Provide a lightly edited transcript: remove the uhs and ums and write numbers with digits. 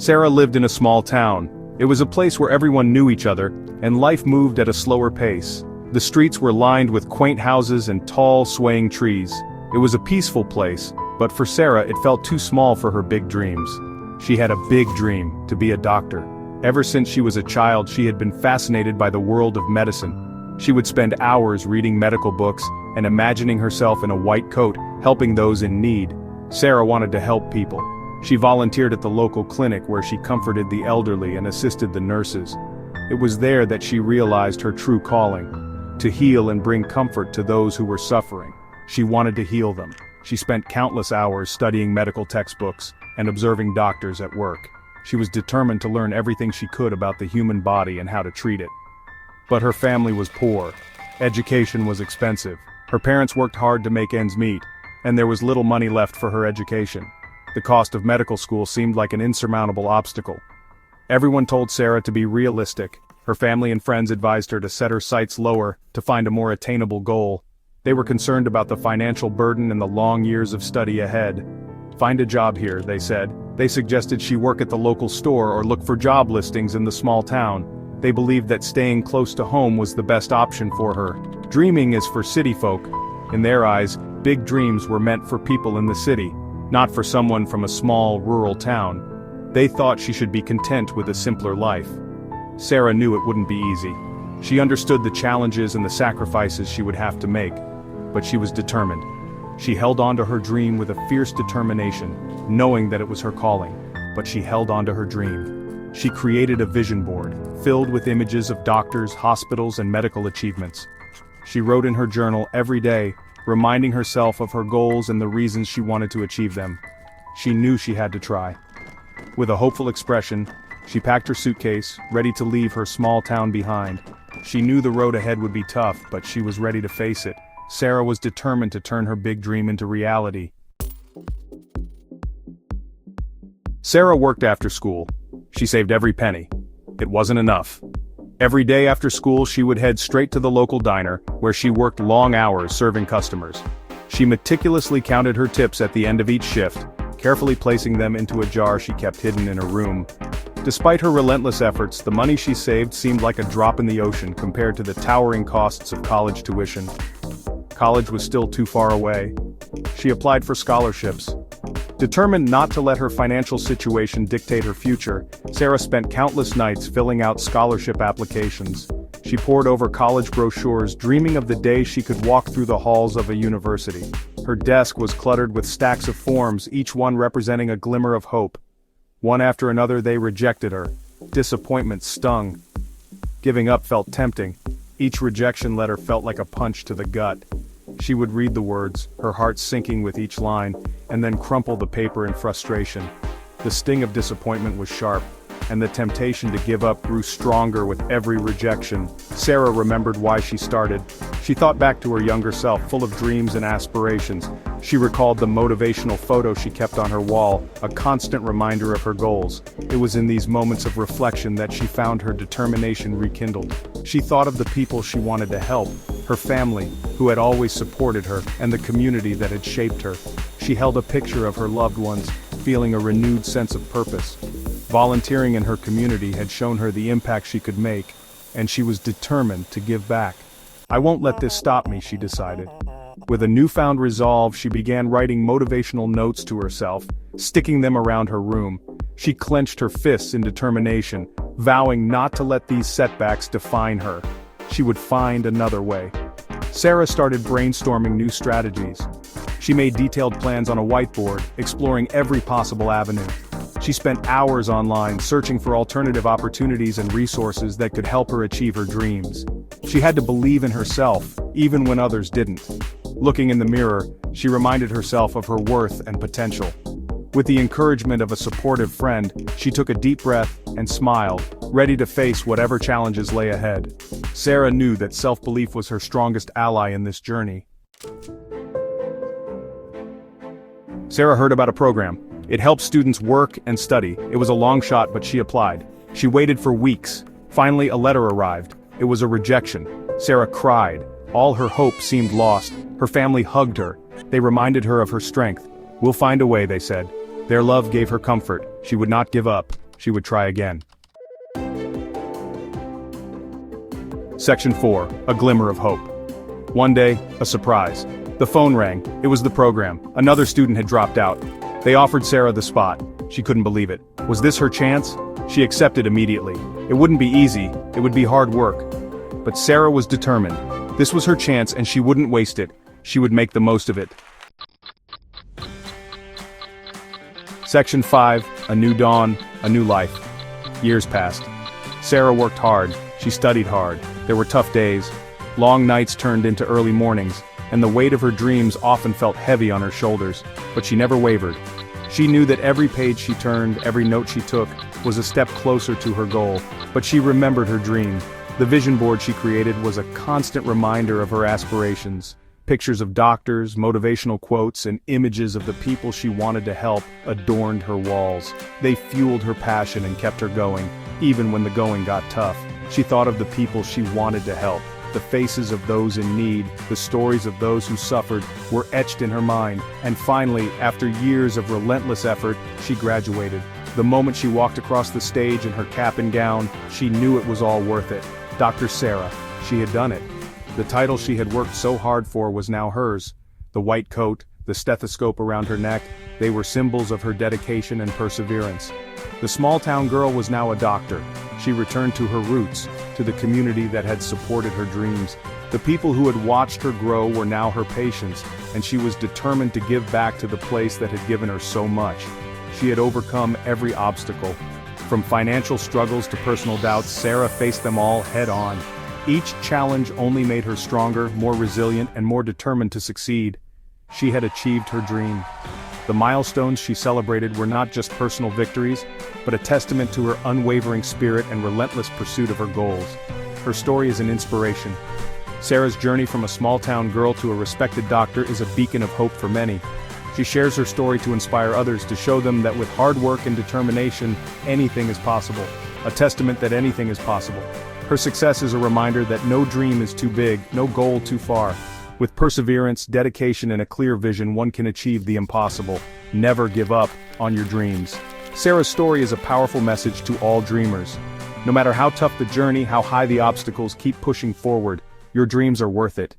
Sarah lived in a small town. It was a place where everyone knew each other, and life moved at a slower pace. The streets were lined with quaint houses and tall, swaying trees. It was a peaceful place, but for Sarah it felt too small for her big dreams. She had a big dream, to be a doctor. Ever since she was a child she had been fascinated by the world of medicine. She would spend hours reading medical books and imagining herself in a white coat, helping those in need. Sarah wanted to help people. She volunteered at the local clinic where she comforted the elderly and assisted the nurses. It was there that she realized her true calling, to heal and bring comfort to those who were suffering. She wanted to heal them. She spent countless hours studying medical textbooks and observing doctors at work. She was determined to learn everything she could about the human body and how to treat it. But her family was poor. Education was expensive. Her parents worked hard to make ends meet, and there was little money left for her education. The cost of medical school seemed like an insurmountable obstacle. Everyone told Sarah to be realistic. Her family and friends advised her to set her sights lower, to find a more attainable goal. They were concerned about the financial burden and the long years of study ahead. Find a job here, they said. They suggested she work at the local store or look for job listings in the small town. They believed that staying close to home was the best option for her. Dreaming is for city folk. In their eyes, big dreams were meant for people in the city, not for someone from a small, rural town. They thought she should be content with a simpler life. Sarah knew it wouldn't be easy. She understood the challenges and the sacrifices she would have to make, but she was determined. She held on to her dream with a fierce determination, knowing that it was her calling, but she held on to her dream. She created a vision board, filled with images of doctors, hospitals, and medical achievements. She wrote in her journal every day, reminding herself of her goals and the reasons she wanted to achieve them. She knew she had to try. With a hopeful expression, she packed her suitcase, ready to leave her small town behind. She knew the road ahead would be tough, but she was ready to face it. Sarah was determined to turn her big dream into reality. Sarah worked after school. She saved every penny. It wasn't enough. Every day after school she would head straight to the local diner, where she worked long hours serving customers. She meticulously counted her tips at the end of each shift, carefully placing them into a jar she kept hidden in her room. Despite her relentless efforts, the money she saved seemed like a drop in the ocean compared to the towering costs of college tuition. College was still too far away. She applied for scholarships. Determined not to let her financial situation dictate her future, Sarah spent countless nights filling out scholarship applications. She pored over college brochures, dreaming of the day she could walk through the halls of a university. Her desk was cluttered with stacks of forms, each one representing a glimmer of hope. One after another they rejected her. Disappointment stung. Giving up felt tempting. Each rejection letter felt like a punch to the gut. She would read the words, her heart sinking with each line, and then crumple the paper in frustration. The sting of disappointment was sharp, and the temptation to give up grew stronger with every rejection. Sarah remembered why she started. She thought back to her younger self, full of dreams and aspirations. She recalled the motivational photo she kept on her wall, a constant reminder of her goals. It was in these moments of reflection that she found her determination rekindled. She thought of the people she wanted to help, her family, who had always supported her, and the community that had shaped her. She held a picture of her loved ones, feeling a renewed sense of purpose. Volunteering in her community had shown her the impact she could make, and she was determined to give back. "I won't let this stop me," she decided. With a newfound resolve, she began writing motivational notes to herself, sticking them around her room. She clenched her fists in determination, vowing not to let these setbacks define her. She would find another way. Sarah started brainstorming new strategies. She made detailed plans on a whiteboard, exploring every possible avenue. She spent hours online searching for alternative opportunities and resources that could help her achieve her dreams. She had to believe in herself, even when others didn't. Looking in the mirror, she reminded herself of her worth and potential. With the encouragement of a supportive friend, she took a deep breath and smiled, ready to face whatever challenges lay ahead. Sarah knew that self-belief was her strongest ally in this journey. Sarah heard about a program. It helped students work and study. It was a long shot, but she applied. She waited for weeks. Finally, a letter arrived. It was a rejection. Sarah cried. All her hope seemed lost. Her family hugged her. They reminded her of her strength. "We'll find a way," they said. Their love gave her comfort. She would not give up. she would try again. Section 4. A glimmer of hope. One day, a surprise. The phone rang. It was the program. Another student had dropped out. They offered Sarah the spot. She couldn't believe it. Was this her chance? She accepted immediately. It wouldn't be easy, it would be hard work. But Sarah was determined. This was her chance and she wouldn't waste it. She would make the most of it. Section 5. A new dawn, a new life. Years passed. Sarah worked hard. She studied hard. There were tough days. Long nights turned into early mornings, and the weight of her dreams often felt heavy on her shoulders, but she never wavered. She knew that every page she turned, every note she took, was a step closer to her goal, but she remembered her dream. The vision board she created was a constant reminder of her aspirations. Pictures of doctors, motivational quotes, and images of the people she wanted to help adorned her walls. They fueled her passion and kept her going, even when the going got tough. She thought of the people she wanted to help. The faces of those in need, the stories of those who suffered, were etched in her mind, and finally, after years of relentless effort, she graduated. The moment she walked across the stage in her cap and gown, she knew it was all worth it. Dr. Sarah, she had done it. The title she had worked so hard for was now hers. The white coat, the stethoscope around her neck, they were symbols of her dedication and perseverance. The small-town girl was now a doctor. She returned to her roots, to the community that had supported her dreams. The people who had watched her grow were now her patients, and she was determined to give back to the place that had given her so much. She had overcome every obstacle. From financial struggles to personal doubts, Sarah faced them all head-on. Each challenge only made her stronger, more resilient, and more determined to succeed. She had achieved her dream. The milestones she celebrated were not just personal victories, but a testament to her unwavering spirit and relentless pursuit of her goals. Her story is an inspiration. Sarah's journey from a small-town girl to a respected doctor is a beacon of hope for many. She shares her story to inspire others, to show them that with hard work and determination, anything is possible. A testament that anything is possible. Her success is a reminder that no dream is too big, no goal too far. With perseverance, dedication, and a clear vision, one can achieve the impossible. Never give up on your dreams. Sarah's story is a powerful message to all dreamers. No matter how tough the journey, how high the obstacles, keep pushing forward. Your dreams are worth it.